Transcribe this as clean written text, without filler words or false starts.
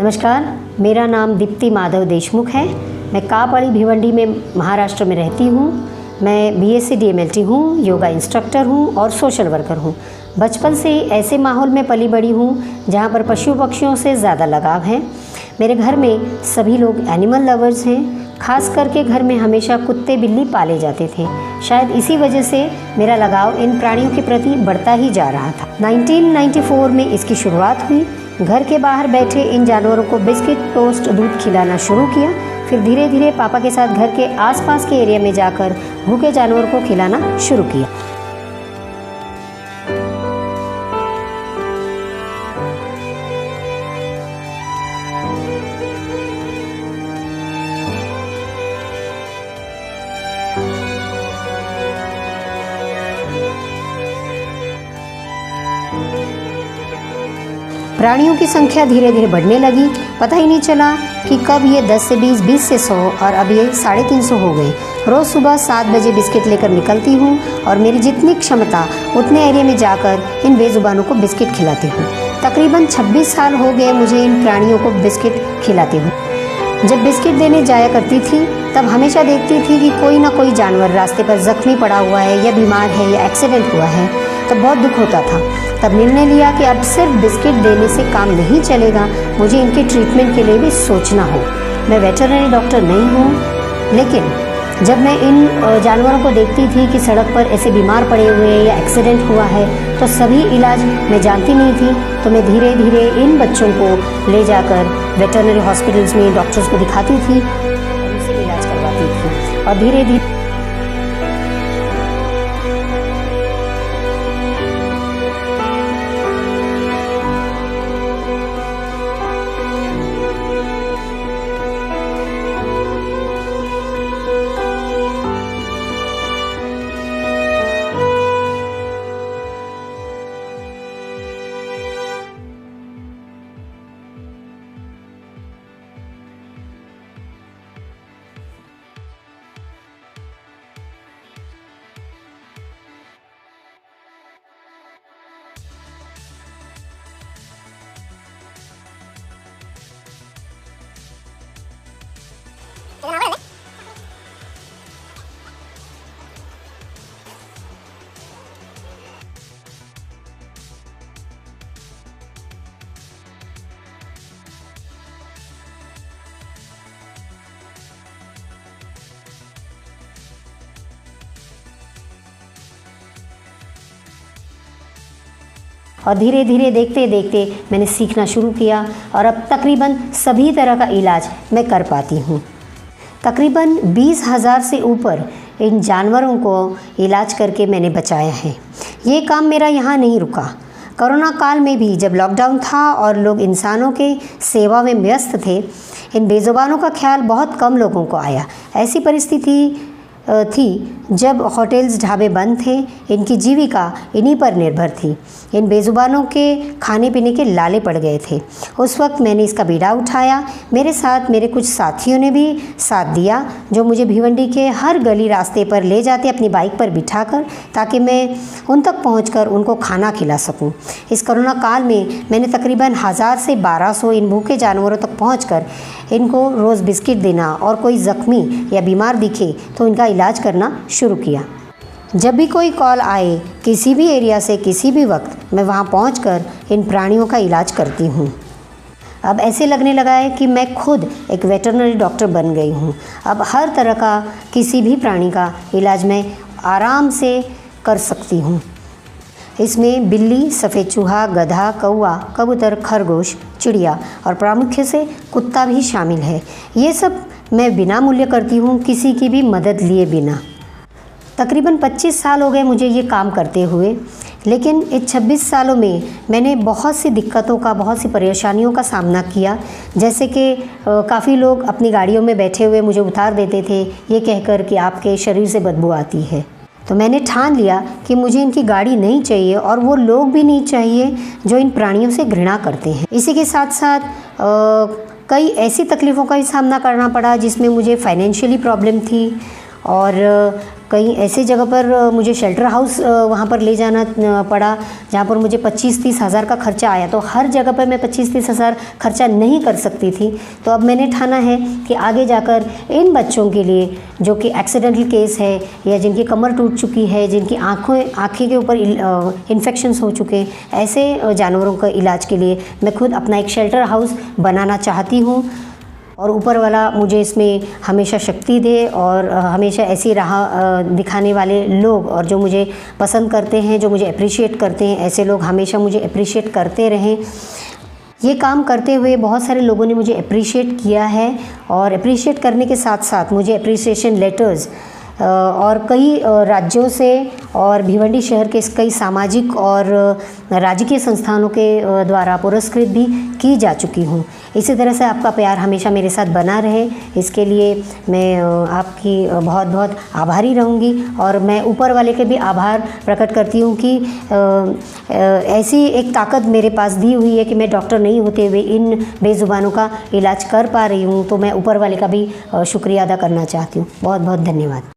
नमस्कार, मेरा नाम दीप्ति माधव देशमुख है। मैं कापड़ी भिवंडी में महाराष्ट्र में रहती हूँ। मैं BSc DMLT हूँ, योगा इंस्ट्रक्टर हूँ और सोशल वर्कर हूँ। बचपन से ऐसे माहौल में पली बड़ी हूँ जहाँ पर पशु पक्षियों से ज़्यादा लगाव है। मेरे घर में सभी लोग एनिमल लवर्स हैं। खास करके घर में हमेशा कुत्ते बिल्ली पाले जाते थे। शायद इसी वजह से मेरा लगाव इन प्राणियों के प्रति बढ़ता ही जा रहा था। 1994 में इसकी शुरुआत हुई। घर के बाहर बैठे इन जानवरों को बिस्किट, टोस्ट, दूध खिलाना शुरू किया। फिर धीरे धीरे पापा के साथ घर के आसपास के एरिया में जाकर भूखे जानवरों को खिलाना शुरू किया। प्राणियों की संख्या धीरे धीरे बढ़ने लगी। पता ही नहीं चला कि कब ये 10 से 20, 20 से 100 और अब ये 350 हो गए। रोज़ सुबह 7 बजे बिस्किट लेकर निकलती हूँ और मेरी जितनी क्षमता उतने एरिया में जाकर इन बेजुबानों को बिस्किट खिलाती हूँ। तकरीबन 26 साल हो गए मुझे इन प्राणियों को बिस्किट खिलाते हुए। जब बिस्किट देने जाया करती थी तब हमेशा देखती थी कि कोई ना कोई जानवर रास्ते पर जख्मी पड़ा हुआ है या बीमार है या एक्सीडेंट हुआ है, तो बहुत दुख होता था। तब निर्णय लिया कि अब सिर्फ बिस्किट देने से काम नहीं चलेगा, मुझे इनके ट्रीटमेंट के लिए भी सोचना हो। मैं वेटरनरी डॉक्टर नहीं हूँ, लेकिन जब मैं इन जानवरों को देखती थी कि सड़क पर ऐसे बीमार पड़े हुए हैं या एक्सीडेंट हुआ है, तो सभी इलाज मैं जानती नहीं थी। तो मैं धीरे धीरे इन बच्चों को ले जाकर वेटरनरी हॉस्पिटल्स में डॉक्टर्स को दिखाती थी और उनसे इलाज करवाती थी। और धीरे धीरे और धीरे धीरे देखते देखते मैंने सीखना शुरू किया और अब तकरीबन सभी तरह का इलाज मैं कर पाती हूँ। तकरीबन 20,000 से ऊपर इन जानवरों को इलाज करके मैंने बचाया है। ये काम मेरा यहाँ नहीं रुका। कोरोना काल में भी जब लॉकडाउन था और लोग इंसानों के सेवा में व्यस्त थे, इन बेजुबानों का ख्याल बहुत कम लोगों को आया। ऐसी परिस्थिति थी जब होटल्स, ढाबे बंद थे। इनकी जीविका इन्हीं पर निर्भर थी। इन बेजुबानों के खाने पीने के लाले पड़ गए थे। उस वक्त मैंने इसका बीड़ा उठाया। मेरे साथ मेरे कुछ साथियों ने भी साथ दिया, जो मुझे भिवंडी के हर गली रास्ते पर ले जाते अपनी बाइक पर बिठाकर, ताकि मैं उन तक पहुंचकर उनको खाना खिला सकूं। इस कोरोना काल में मैंने तकरीबन 1000 से 1200 इन भूखे जानवरों तक पहुंचकर इनको रोज़ बिस्किट देना और कोई ज़ख्मी या बीमार दिखे तो इनका इलाज करना शुरू किया। जब भी कोई कॉल आए किसी भी एरिया से किसी भी वक्त, मैं वहां पहुंचकर इन प्राणियों का इलाज करती हूं। अब ऐसे लगने लगा है कि मैं खुद एक वेटरनरी डॉक्टर बन गई हूं। अब हर तरह का किसी भी प्राणी का इलाज मैं आराम से कर सकती हूं। इसमें बिल्ली, सफ़ेद चूहा, गधा, कौवा, कबूतर, खरगोश, चिड़िया और प्रामुख्य से कुत्ता भी शामिल है। ये सब मैं बिना मूल्य करती हूँ, किसी की भी मदद लिए बिना। तकरीबन 25 साल हो गए मुझे ये काम करते हुए, लेकिन इस 26 सालों में मैंने बहुत सी दिक्कतों का, बहुत सी परेशानियों का सामना किया। जैसे कि काफ़ी लोग अपनी गाड़ियों में बैठे हुए मुझे उतार देते थे, ये कहकर कि आपके शरीर से बदबू आती है। तो मैंने ठान लिया कि मुझे इनकी गाड़ी नहीं चाहिए और वो लोग भी नहीं चाहिए जो इन प्राणियों से घृणा करते हैं। इसी के साथ साथ कई ऐसी तकलीफ़ों का भी सामना करना पड़ा जिसमें मुझे फाइनेंशियली प्रॉब्लम थी और कई ऐसे जगह पर मुझे शेल्टर हाउस वहाँ पर ले जाना पड़ा जहाँ पर मुझे 25-30 हज़ार का खर्चा आया। तो हर जगह पर मैं 25-30 हज़ार खर्चा नहीं कर सकती थी। तो अब मैंने ठाना है कि आगे जाकर इन बच्चों के लिए जो कि एक्सीडेंटल केस है या जिनकी कमर टूट चुकी है, जिनकी आँखें के ऊपर इन्फेक्शंस हो चुके हैं, ऐसे जानवरों का इलाज के लिए मैं खुद अपना एक शेल्टर हाउस बनाना चाहती हूँ। और ऊपर वाला मुझे इसमें हमेशा शक्ति दे और हमेशा ऐसी राह दिखाने वाले लोग और जो मुझे पसंद करते हैं, जो मुझे अप्रिशिएट करते हैं, ऐसे लोग हमेशा मुझे अप्रिशिएट करते रहें। ये काम करते हुए बहुत सारे लोगों ने मुझे अप्रिशिएट किया है और अप्रिशिएट करने के साथ साथ मुझे अप्रिसिएशन लेटर्स और कई राज्यों से और भिवंडी शहर के कई सामाजिक और राजकीय संस्थानों के द्वारा पुरस्कृत भी की जा चुकी हूँ। इसी तरह से आपका प्यार हमेशा मेरे साथ बना रहे, इसके लिए मैं आपकी बहुत बहुत आभारी रहूँगी। और मैं ऊपर वाले के भी आभार प्रकट करती हूँ कि ऐसी एक ताकत मेरे पास दी हुई है कि मैं डॉक्टर नहीं होते हुए इन बेज़ुबानों का इलाज कर पा रही हूँ। तो मैं ऊपर वाले का भी शुक्रिया अदा करना चाहती हूँ। बहुत बहुत धन्यवाद।